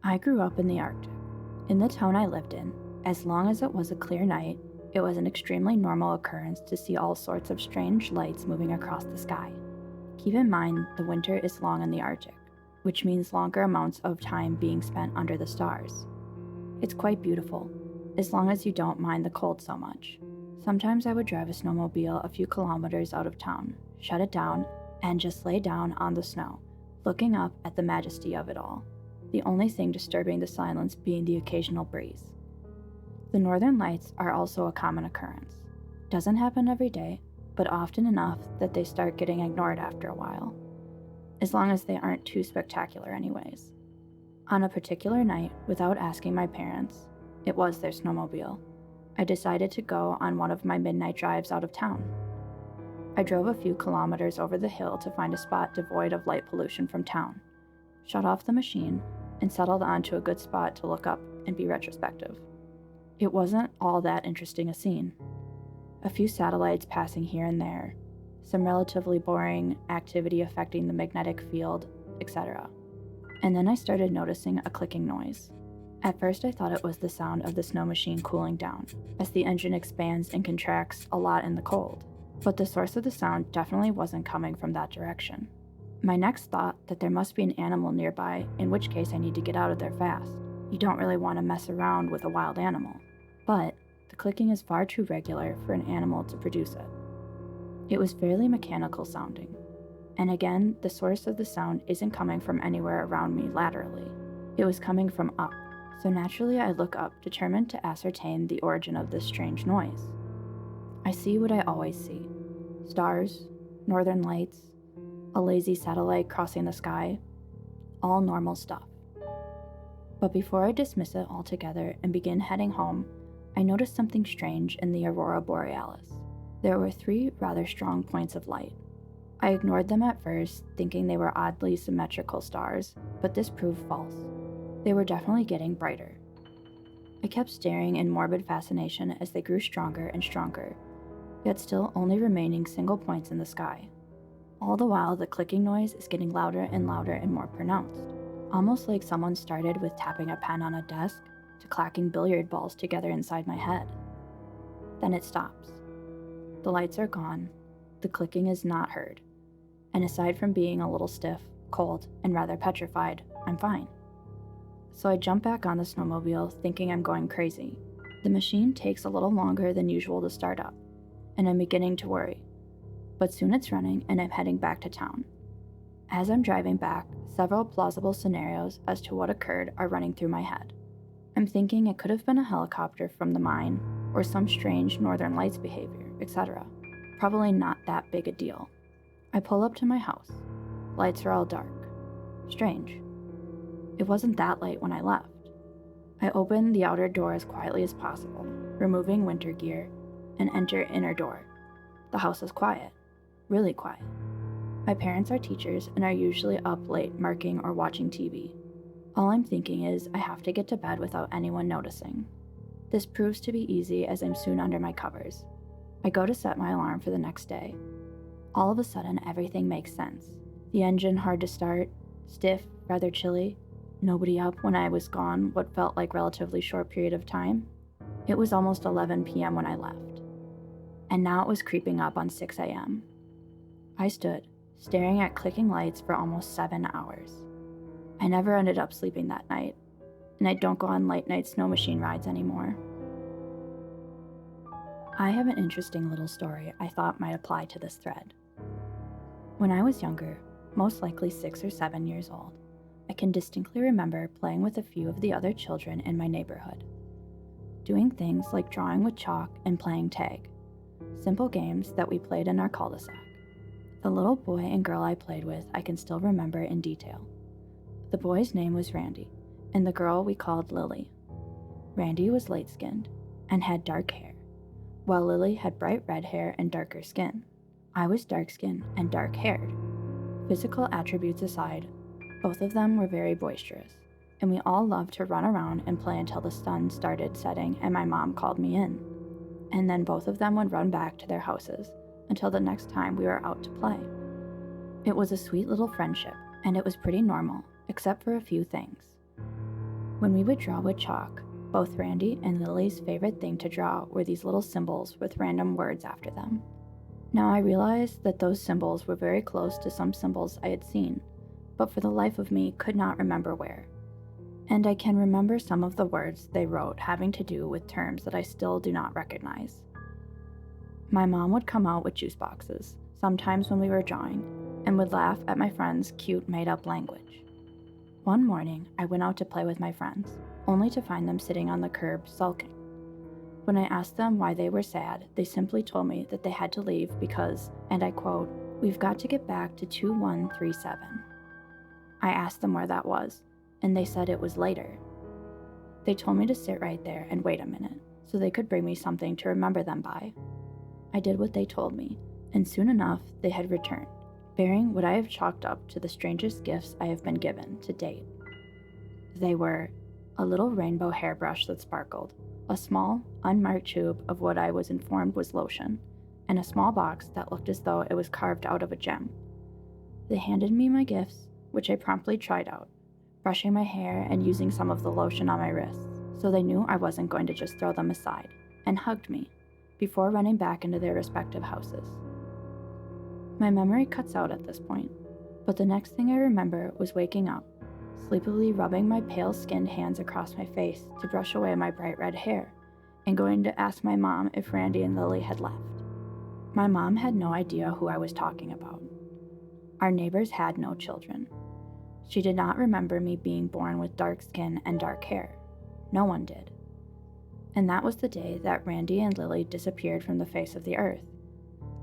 I grew up in the Arctic. In the town I lived in, as long as it was a clear night, it was an extremely normal occurrence to see all sorts of strange lights moving across the sky. Keep in mind, the winter is long in the Arctic, which means longer amounts of time being spent under the stars. It's quite beautiful, as long as you don't mind the cold so much. Sometimes I would drive a snowmobile a few kilometers out of town, shut it down, and just lay down on the snow, looking up at the majesty of it all, the only thing disturbing the silence being the occasional breeze. The northern lights are also a common occurrence. Doesn't happen every day, but often enough that they start getting ignored after a while, as long as they aren't too spectacular anyways. On a particular night, without asking my parents, it was their snowmobile, I decided to go on one of my midnight drives out of town. I drove a few kilometers over the hill to find a spot devoid of light pollution from town, shut off the machine, and settled onto a good spot to look up and be retrospective. It wasn't all that interesting a scene. A few satellites passing here and there, some relatively boring activity affecting the magnetic field, etc. And then I started noticing a clicking noise. At first I thought it was the sound of the snow machine cooling down, as the engine expands and contracts a lot in the cold. But the source of the sound definitely wasn't coming from that direction. My next thought that there must be an animal nearby, in which case I need to get out of there fast. You don't really want to mess around with a wild animal. But the clicking is far too regular for an animal to produce it. It was fairly mechanical sounding. And again, the source of the sound isn't coming from anywhere around me laterally. It was coming from up. So naturally I look up, determined to ascertain the origin of this strange noise. I see what I always see. Stars, northern lights, a lazy satellite crossing the sky, all normal stuff. But before I dismiss it altogether and begin heading home, I noticed something strange in the aurora borealis. There were 3 rather strong points of light. I ignored them at first, thinking they were oddly symmetrical stars, but this proved false. They were definitely getting brighter. I kept staring in morbid fascination as they grew stronger and stronger, yet still only remaining single points in the sky. All the while, the clicking noise is getting louder and louder and more pronounced, almost like someone started with tapping a pen on a desk to clacking billiard balls together inside my head. Then it stops. The lights are gone, the clicking is not heard, and aside from being a little stiff, cold, and rather petrified, I'm fine. So I jump back on the snowmobile, thinking I'm going crazy. The machine takes a little longer than usual to start up, and I'm beginning to worry. But soon it's running, and I'm heading back to town. As I'm driving back, several plausible scenarios as to what occurred are running through my head. I'm thinking it could have been a helicopter from the mine, or some strange northern lights behavior, etc. Probably not that big a deal. I pull up to my house. Lights are all dark. Strange. It wasn't that late when I left. I open the outer door as quietly as possible, removing winter gear, and enter inner door. The house is quiet. Really quiet. My parents are teachers and are usually up late marking or watching TV. All I'm thinking is I have to get to bed without anyone noticing. This proves to be easy as I'm soon under my covers. I go to set my alarm for the next day. All of a sudden, everything makes sense. The engine hard to start, stiff, rather chilly, nobody up when I was gone what felt like relatively short period of time. It was almost 11 p.m. when I left. And now it was creeping up on 6 a.m. I stood, staring at clicking lights for almost 7 hours. I never ended up sleeping that night, and I don't go on late night snow machine rides anymore. I have an interesting little story I thought might apply to this thread. When I was younger, most likely 6 or 7 years old, I can distinctly remember playing with a few of the other children in my neighborhood, doing things like drawing with chalk and playing tag, simple games that we played in our cul-de-sac. The little boy and girl I played with I can still remember in detail. The boy's name was Randy, and the girl we called Lily. Randy was light-skinned and had dark hair, while Lily had bright red hair and darker skin. I was dark-skinned and dark-haired. Physical attributes aside, both of them were very boisterous, and we all loved to run around and play until the sun started setting and my mom called me in. And then both of them would run back to their houses until the next time we were out to play. It was a sweet little friendship, and it was pretty normal, except for a few things. When we would draw with chalk, both Randy and Lily's favorite thing to draw were these little symbols with random words after them. Now I realized that those symbols were very close to some symbols I had seen, but for the life of me could not remember where. And I can remember some of the words they wrote having to do with terms that I still do not recognize. My mom would come out with juice boxes, sometimes when we were drawing, and would laugh at my friends' cute made-up language. One morning, I went out to play with my friends, only to find them sitting on the curb sulking. When I asked them why they were sad, they simply told me that they had to leave because, and I quote, "We've got to get back to 2137. I asked them where that was, and they said it was later. They told me to sit right there and wait a minute, so they could bring me something to remember them by. I did what they told me, and soon enough they had returned, bearing what I have chalked up to the strangest gifts I have been given to date. They were a little rainbow hairbrush that sparkled, a small, unmarked tube of what I was informed was lotion, and a small box that looked as though it was carved out of a gem. They handed me my gifts, which I promptly tried out, brushing my hair and using some of the lotion on my wrists, so they knew I wasn't going to just throw them aside, and hugged me, before running back into their respective houses. My memory cuts out at this point, but the next thing I remember was waking up, sleepily rubbing my pale-skinned hands across my face to brush away my bright red hair, and going to ask my mom if Randy and Lily had left. My mom had no idea who I was talking about. Our neighbors had no children. She did not remember me being born with dark skin and dark hair. No one did. And that was the day that Randy and Lily disappeared from the face of the earth,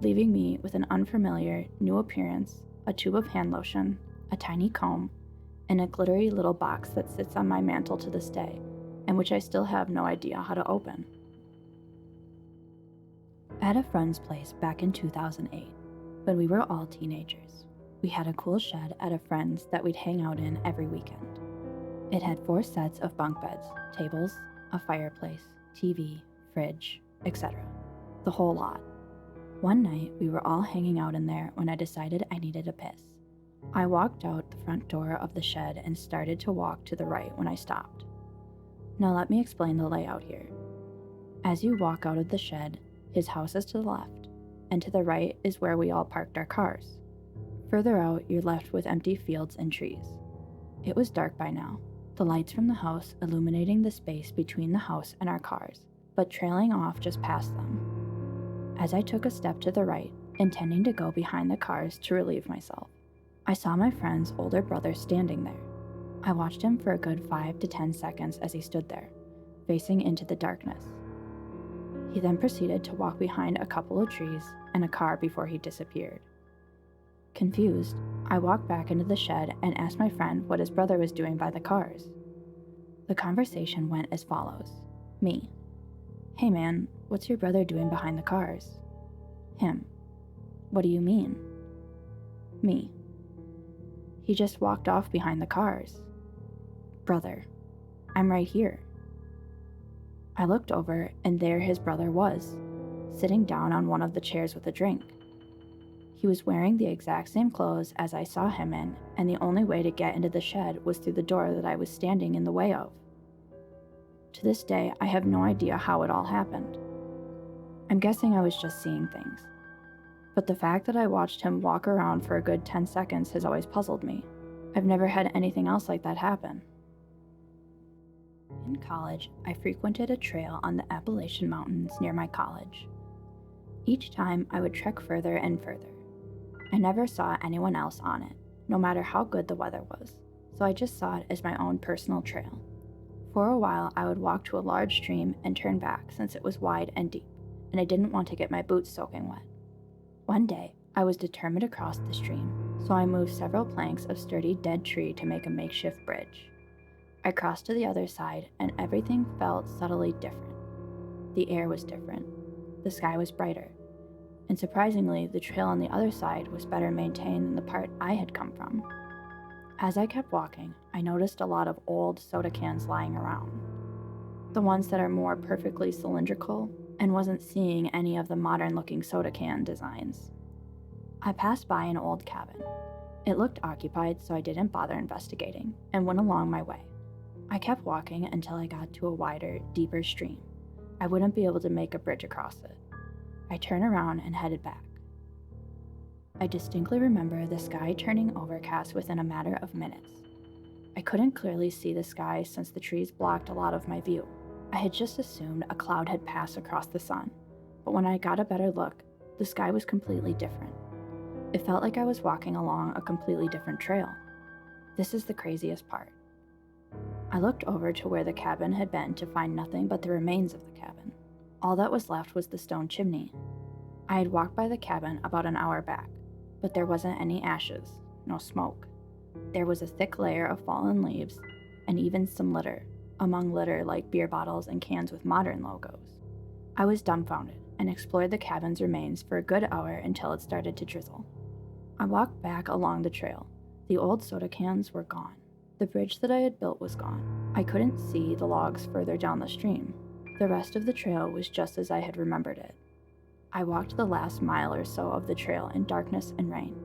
leaving me with an unfamiliar, new appearance, a tube of hand lotion, a tiny comb, and a glittery little box that sits on my mantle to this day, and which I still have no idea how to open. At a friend's place back in 2008, when we were all teenagers, we had a cool shed at a friend's that we'd hang out in every weekend. It had 4 sets of bunk beds, tables, a fireplace, TV, fridge, etc. The whole lot. One night, we were all hanging out in there when I decided I needed a piss. I walked out the front door of the shed and started to walk to the right when I stopped. Now let me explain the layout here. As you walk out of the shed, his house is to the left, and to the right is where we all parked our cars. Further out, you're left with empty fields and trees. It was dark by now, the lights from the house illuminating the space between the house and our cars, but trailing off just past them. As I took a step to the right, intending to go behind the cars to relieve myself, I saw my friend's older brother standing there. I watched him for a good 5 to 10 seconds as he stood there, facing into the darkness. He then proceeded to walk behind a couple of trees and a car before he disappeared. Confused, I walked back into the shed and asked my friend what his brother was doing by the cars. The conversation went as follows. Me: "Hey man, what's your brother doing behind the cars?" Him: "What do you mean?" Me: "He just walked off behind the cars." Brother: "I'm right here." I looked over, and there his brother was, sitting down on one of the chairs with a drink. He was wearing the exact same clothes as I saw him in, and the only way to get into the shed was through the door that I was standing in the way of. To this day, I have no idea how it all happened. I'm guessing I was just seeing things. But the fact that I watched him walk around for a good 10 seconds has always puzzled me. I've never had anything else like that happen. In college, I frequented a trail on the Appalachian Mountains near my college. Each time, I would trek further and further. I never saw anyone else on it, no matter how good the weather was, so I just saw it as my own personal trail. For a while, I would walk to a large stream and turn back since it was wide and deep, and I didn't want to get my boots soaking wet. One day, I was determined to cross the stream, so I moved several planks of sturdy dead tree to make a makeshift bridge. I crossed to the other side, and everything felt subtly different. The air was different. The sky was brighter. And surprisingly, the trail on the other side was better maintained than the part I had come from. As I kept walking, I noticed a lot of old soda cans lying around. The ones that are more perfectly cylindrical, and wasn't seeing any of the modern-looking soda can designs. I passed by an old cabin. It looked occupied, so I didn't bother investigating, and went along my way. I kept walking until I got to a wider, deeper stream. I wouldn't be able to make a bridge across it. I turned around and headed back. I distinctly remember the sky turning overcast within a matter of minutes. I couldn't clearly see the sky since the trees blocked a lot of my view. I had just assumed a cloud had passed across the sun, but when I got a better look, the sky was completely different. It felt like I was walking along a completely different trail. This is the craziest part. I looked over to where the cabin had been to find nothing but the remains of the cabin. All that was left was the stone chimney. I had walked by the cabin about an hour back, but there wasn't any ashes, no smoke. There was a thick layer of fallen leaves, and even some litter, among litter like beer bottles and cans with modern logos. I was dumbfounded and explored the cabin's remains for a good hour until it started to drizzle. I walked back along the trail. The old soda cans were gone. The bridge that I had built was gone. I couldn't see the logs further down the stream. The rest of the trail was just as I had remembered it. I walked the last mile or so of the trail in darkness and rain,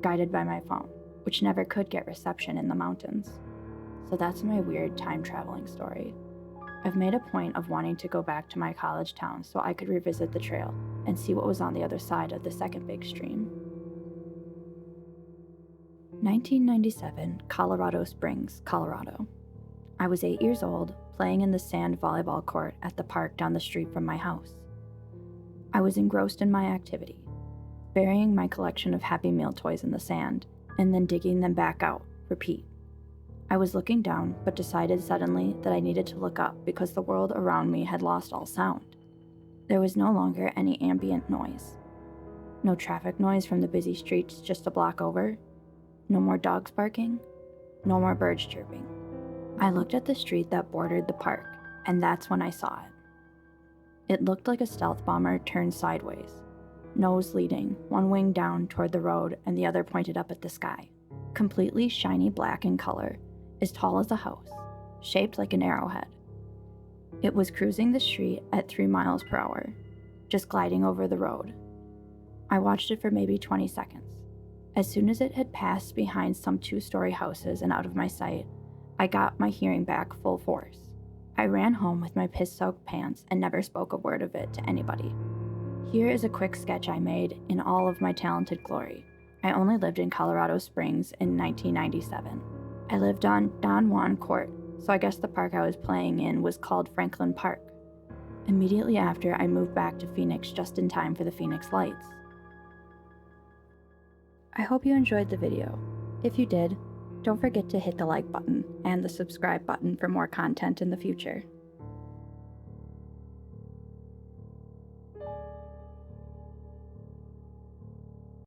guided by my phone, which never could get reception in the mountains. So that's my weird time-traveling story. I've made a point of wanting to go back to my college town so I could revisit the trail and see what was on the other side of the second big stream. 1997, Colorado Springs, Colorado. I was 8 years old, playing in the sand volleyball court at the park down the street from my house. I was engrossed in my activity, burying my collection of Happy Meal toys in the sand, and then digging them back out, repeat. I was looking down, but decided suddenly that I needed to look up because the world around me had lost all sound. There was no longer any ambient noise. No traffic noise from the busy streets just a block over. No more dogs barking. No more birds chirping. I looked at the street that bordered the park, and that's when I saw it. It looked like a stealth bomber turned sideways, nose leading, one wing down toward the road and the other pointed up at the sky. Completely shiny black in color, as tall as a house, shaped like an arrowhead. It was cruising the street at 3 miles per hour, just gliding over the road. I watched it for maybe 20 seconds. As soon as it had passed behind some 2-story houses and out of my sight, I got my hearing back full force. I ran home with my piss-soaked pants and never spoke a word of it to anybody. Here is a quick sketch I made in all of my talented glory. I only lived in Colorado Springs in 1997. I lived on Don Juan Court, so I guess the park I was playing in was called Franklin Park. Immediately after, I moved back to Phoenix just in time for the Phoenix Lights. I hope you enjoyed the video. If you did, don't forget to hit the like button and the subscribe button for more content in the future.